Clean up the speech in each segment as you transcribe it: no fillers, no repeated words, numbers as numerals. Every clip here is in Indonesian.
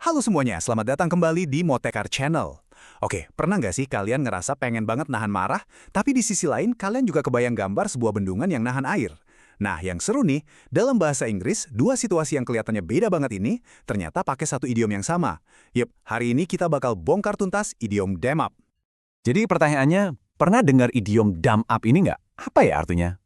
Halo semuanya, selamat datang kembali di Motekar Channel. Oke, pernah nggak sih kalian ngerasa pengen banget nahan marah, tapi di sisi lain kalian juga kebayang gambar sebuah bendungan yang nahan air? Nah, yang seru nih, dalam bahasa Inggris, dua situasi yang kelihatannya beda banget ini, ternyata pakai satu idiom yang sama. Yep, hari ini kita bakal bongkar tuntas idiom dam up. Jadi pertanyaannya, pernah dengar idiom dam up ini nggak? Apa ya artinya?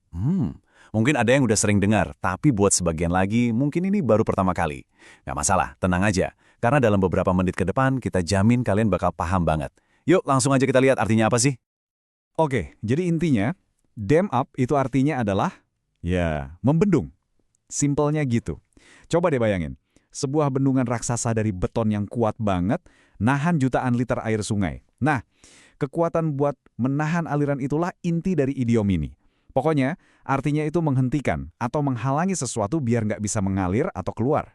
Mungkin ada yang udah sering dengar, tapi buat sebagian lagi, mungkin ini baru pertama kali. Nggak masalah, tenang aja. Karena dalam beberapa menit ke depan, kita jamin kalian bakal paham banget. Yuk, langsung aja kita lihat artinya apa sih? Oke, jadi intinya, dam up itu artinya adalah, ya, membendung. Simpelnya gitu. Coba deh bayangin, sebuah bendungan raksasa dari beton yang kuat banget, nahan jutaan liter air sungai. Nah, kekuatan buat menahan aliran itulah inti dari idiom ini. Pokoknya, artinya itu menghentikan atau menghalangi sesuatu biar nggak bisa mengalir atau keluar.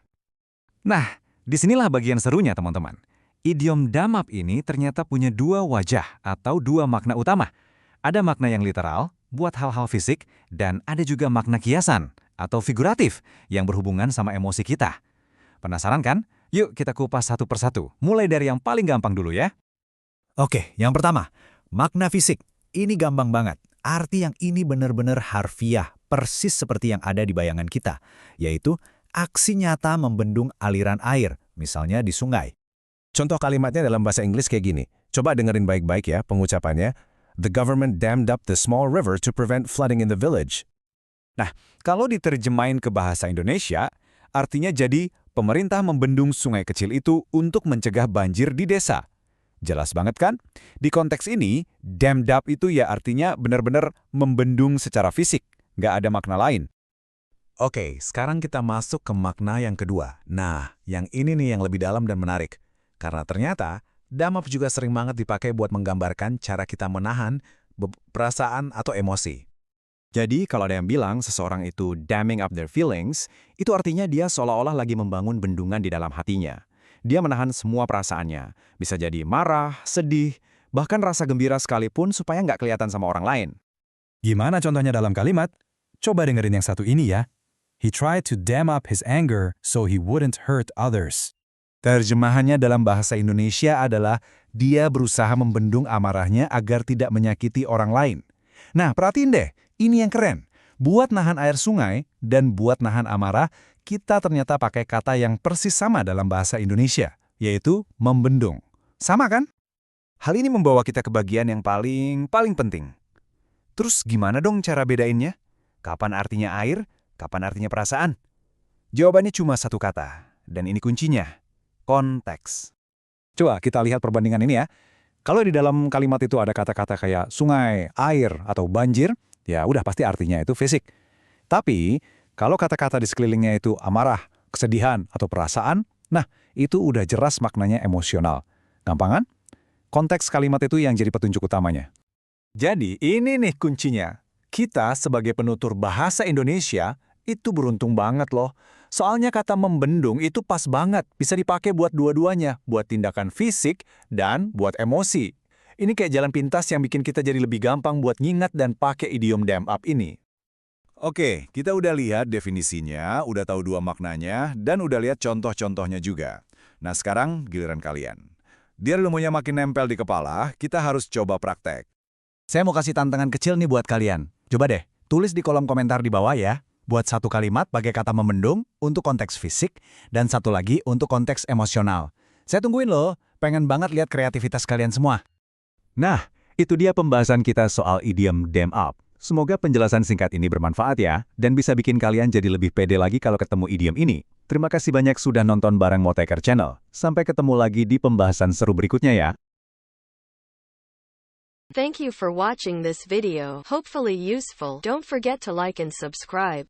Nah, disinilah bagian serunya teman-teman. Idiom dam up ini ternyata punya dua wajah atau dua makna utama. Ada makna yang literal, buat hal-hal fisik, dan ada juga makna kiasan atau figuratif yang berhubungan sama emosi kita. Penasaran kan? Yuk kita kupas satu persatu, mulai dari yang paling gampang dulu ya. Oke, yang pertama, makna fisik. Ini gampang banget. Arti yang ini benar-benar harfiah, persis seperti yang ada di bayangan kita, yaitu aksi nyata membendung aliran air, misalnya di sungai. Contoh kalimatnya dalam bahasa Inggris kayak gini. Coba dengerin baik-baik ya pengucapannya. The government dammed up the small river to prevent flooding in the village. Nah, kalau diterjemahin ke bahasa Indonesia, artinya jadi pemerintah membendung sungai kecil itu untuk mencegah banjir di desa. Jelas banget kan? Di konteks ini, dammed up itu ya artinya benar-benar membendung secara fisik, nggak ada makna lain. Oke, sekarang kita masuk ke makna yang kedua. Nah, yang ini nih yang lebih dalam dan menarik. Karena ternyata, dam up juga sering banget dipakai buat menggambarkan cara kita menahan perasaan atau emosi. Jadi, kalau ada yang bilang seseorang itu damming up their feelings, itu artinya dia seolah-olah lagi membangun bendungan di dalam hatinya. Dia menahan semua perasaannya. Bisa jadi marah, sedih, bahkan rasa gembira sekalipun supaya nggak kelihatan sama orang lain. Gimana contohnya dalam kalimat? Coba dengerin yang satu ini ya. He tried to dam up his anger so he wouldn't hurt others. Terjemahannya dalam bahasa Indonesia adalah dia berusaha membendung amarahnya agar tidak menyakiti orang lain. Nah, perhatiin deh, ini yang keren. Buat nahan air sungai dan buat nahan amarah, kita ternyata pakai kata yang persis sama dalam bahasa Indonesia, yaitu membendung. Sama kan? Hal ini membawa kita ke bagian yang paling penting. Terus gimana dong cara bedainnya? Kapan artinya air, kapan artinya perasaan? Jawabannya cuma satu kata, dan ini kuncinya. Konteks. Coba kita lihat perbandingan ini ya. Kalau di dalam kalimat itu ada kata-kata kayak sungai, air, atau banjir, ya udah pasti artinya itu fisik. Tapi, kalau kata-kata di sekelilingnya itu amarah, kesedihan, atau perasaan, nah itu udah jelas maknanya emosional. Gampang kan? Konteks kalimat itu yang jadi petunjuk utamanya. Jadi ini nih kuncinya. Kita sebagai penutur bahasa Indonesia itu beruntung banget loh. Soalnya kata membendung itu pas banget, bisa dipakai buat dua-duanya, buat tindakan fisik dan buat emosi. Ini kayak jalan pintas yang bikin kita jadi lebih gampang buat ngingat dan pakai idiom dam up ini. Oke, kita udah lihat definisinya, udah tahu dua maknanya, dan udah lihat contoh-contohnya juga. Nah sekarang giliran kalian. Biar ilmunya makin nempel di kepala, kita harus coba praktek. Saya mau kasih tantangan kecil nih buat kalian. Coba deh, tulis di kolom komentar di bawah ya. Buat satu kalimat pakai kata membendung untuk konteks fisik, dan satu lagi untuk konteks emosional. Saya tungguin loh, pengen banget lihat kreativitas kalian semua. Nah, itu dia pembahasan kita soal idiom dam up. Semoga penjelasan singkat ini bermanfaat ya, dan bisa bikin kalian jadi lebih pede lagi kalau ketemu idiom ini. Terima kasih banyak sudah nonton bareng Motekar Channel. Sampai ketemu lagi di pembahasan seru berikutnya ya. Thank you for watching this video. Hopefully useful. Don't forget to like and subscribe.